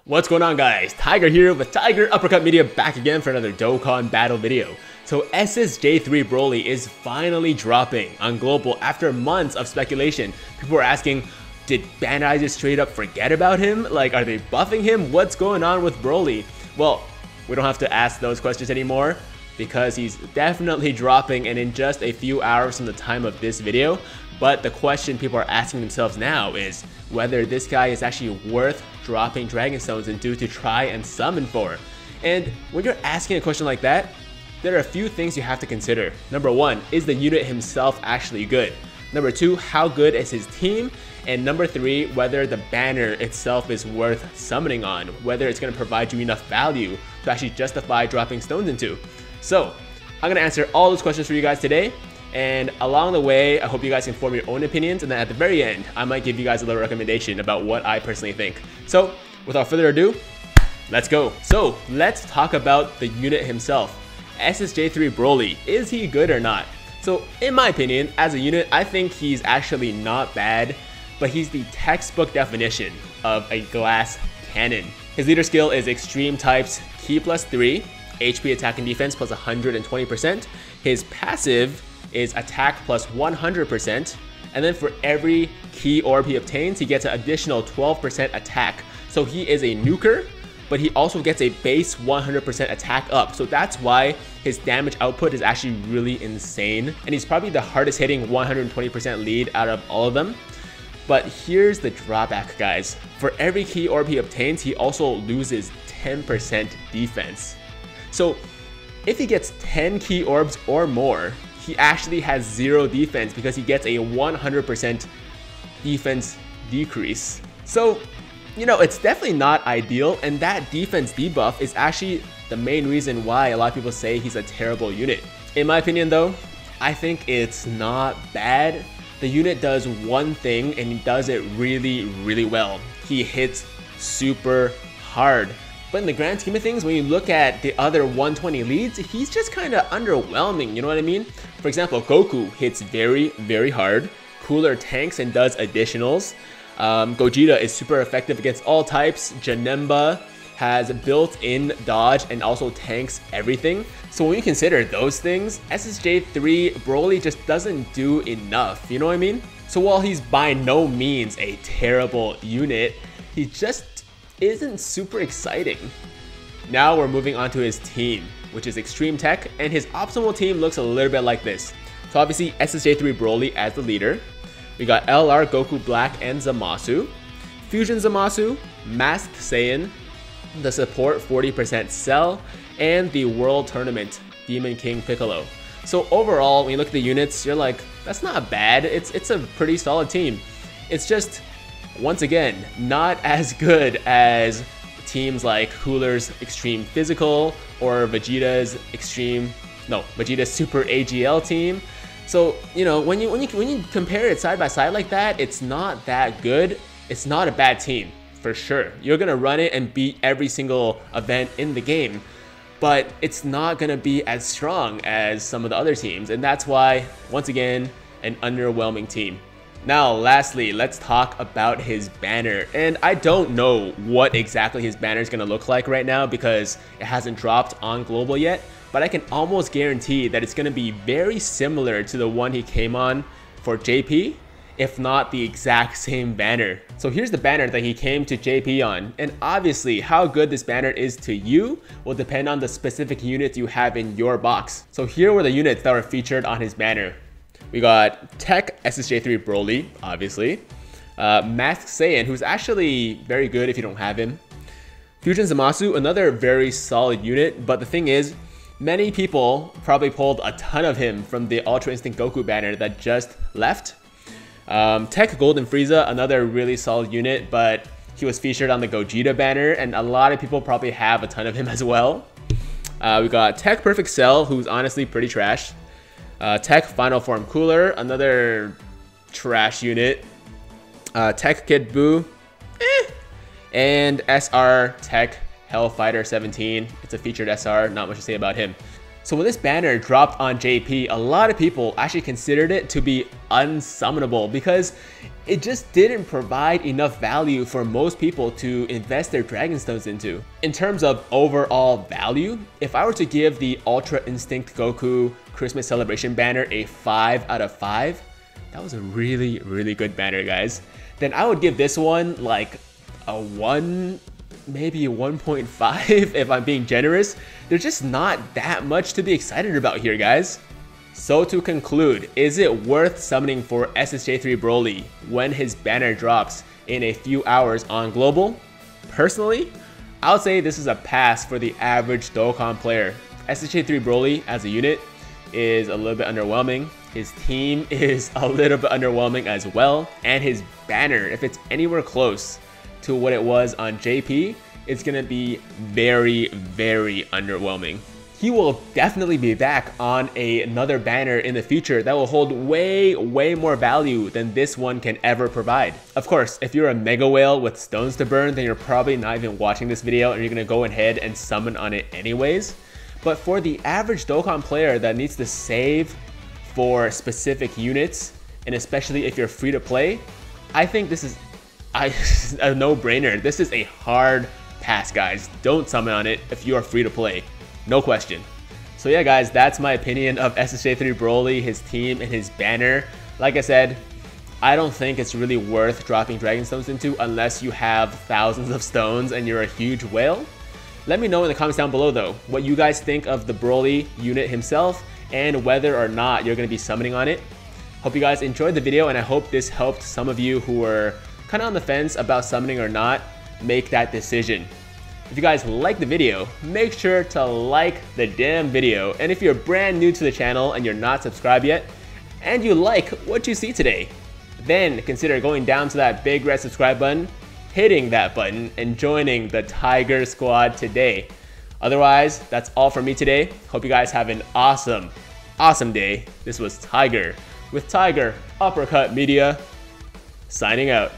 What's going on, guys? Tiger here with Tiger Uppercut Media back again for another Dokkan battle video. So SSJ3 Broly is finally dropping on global after months of speculation. People were asking, did Bandai just straight up forget about him? Like, are they buffing him? What's going on with Broly? Well, we don't have to ask those questions anymore because he's definitely dropping and in just a few hours from the time of this video. But the question people are asking themselves now is whether this guy is actually worth dropping Dragon Stones into to try and summon for. And when you're asking a question like that, there are a few things you have to consider. Number one, is the unit himself actually good? Number two, how good is his team? And number three, whether the banner itself is worth summoning on, whether it's going to provide you enough value to actually justify dropping stones into. So I'm going to answer all those questions for you guys today. And along the way, I hope you guys can form your own opinions, and then at the very end, I might give you guys a little recommendation about what I personally think. So without further ado, let's go. So let's talk about the unit himself. SSJ3 Broly, is he good or not? So in my opinion, as a unit, I think he's actually not bad, but he's the textbook definition of a glass cannon. His leader skill is extreme types, Ki +3, HP attack and defense plus 120%. His passive is attack plus 100%, and then for every key orb he obtains, he gets an additional 12% attack. So he is a nuker, but he also gets a base 100% attack up. So that's why his damage output is actually really insane, and he's probably the hardest hitting 120% lead out of all of them. But here's the drawback, guys. For every key orb he obtains, he also loses 10% defense. So if he gets 10 key orbs or more, he actually has 0 defense because he gets a 100% defense decrease. So, you know, it's definitely not ideal, and that defense debuff is actually the main reason why a lot of people say he's a terrible unit. In my opinion though, I think it's not bad. The unit does one thing, and he does it really, really well. He hits super hard. But in the grand scheme of things, when you look at the other 120 leads, he's just kind of underwhelming, you know what I mean? For example, Goku hits very, very hard. Cooler tanks and does additionals. Gogeta is super effective against all types. Janemba has built-in dodge and also tanks everything. So when you consider those things, SSJ3 Broly just doesn't do enough, you know what I mean? So while he's by no means a terrible unit, he just isn't super exciting. Now we're moving on to his team, which is Extreme Tech, and his optimal team looks a little bit like this. So obviously SSJ3 Broly as the leader. We got LR, Goku Black, and Zamasu. Fusion Zamasu, Masked Saiyan, the support 40% Cell, and the World Tournament Demon King Piccolo. So overall, when you look at the units, you're like, that's not bad. It's a pretty solid team. It's just, once again, not as good as teams like Cooler's Extreme Physical or Vegeta's Vegeta's Super AGL team. So, you know, when you compare it side by side like that, it's not that good. It's not a bad team, for sure. You're gonna run it and beat every single event in the game, but it's not gonna be as strong as some of the other teams, and that's why, once again, an underwhelming team. Now, lastly, let's talk about his banner. And I don't know what exactly his banner is going to look like right now because it hasn't dropped on global yet, but I can almost guarantee that it's going to be very similar to the one he came on for JP, if not the exact same banner. So here's the banner that he came to JP on, and obviously how good this banner is to you will depend on the specific units you have in your box. So here were the units that were featured on his banner. We got TEQ SSJ3 Broly, obviously. Masked Saiyan, who's actually very good if you don't have him. Fusion Zamasu, another very solid unit, but the thing is, many people probably pulled a ton of him from the Ultra Instinct Goku banner that just left. TEQ Golden Frieza, another really solid unit, but he was featured on the Gogeta banner, and a lot of people probably have a ton of him as well. We got TEQ Perfect Cell, who's honestly pretty trash. TEQ Final Form Cooler, another trash unit. TEQ Kid Buu, and SR TEQ Hellfighter 17. It's a featured SR, not much to say about him. So when this banner dropped on JP, a lot of people actually considered it to be unsummonable because it just didn't provide enough value for most people to invest their Dragon Stones into. In terms of overall value, if I were to give the Ultra Instinct Goku Christmas Celebration banner a 5 out of 5, that was a really, really good banner, guys. Then I would give this one like a 1, maybe a 1.5 if I'm being generous. There's just not that much to be excited about here, guys. So to conclude, is it worth summoning for SSJ3 Broly when his banner drops in a few hours on Global? Personally, I would say this is a pass for the average Dokkan player. SSJ3 Broly as a unit is a little bit underwhelming. His team is a little bit underwhelming as well. And his banner, if it's anywhere close to what it was on JP, it's gonna be very, very underwhelming. He will definitely be back on another banner in the future that will hold way more value than this one can ever provide. Of course, if you're a Mega Whale with stones to burn, then you're probably not even watching this video and you're gonna go ahead and summon on it anyways. But for the average Dokkan player that needs to save for specific units, and especially if you're free to play, I think this is a no-brainer. This is a hard pass, guys. Don't summon on it if you are free to play. No question. So yeah, guys, that's my opinion of SSJ3 Broly, his team, and his banner. Like I said, I don't think it's really worth dropping Dragon Stones into unless you have thousands of stones and you're a huge whale. Let me know in the comments down below, though, what you guys think of the Broly unit himself and whether or not you're going to be summoning on it. Hope you guys enjoyed the video, and I hope this helped some of you who were kind of on the fence about summoning or not make that decision. If you guys like the video, make sure to like the damn video. And if you're brand new to the channel and you're not subscribed yet, and you like what you see today, then consider going down to that big red subscribe button, hitting that button, and joining the Tiger Squad today. Otherwise, that's all from me today. Hope you guys have an awesome day. This was Tiger with Tiger Uppercut Media, signing out.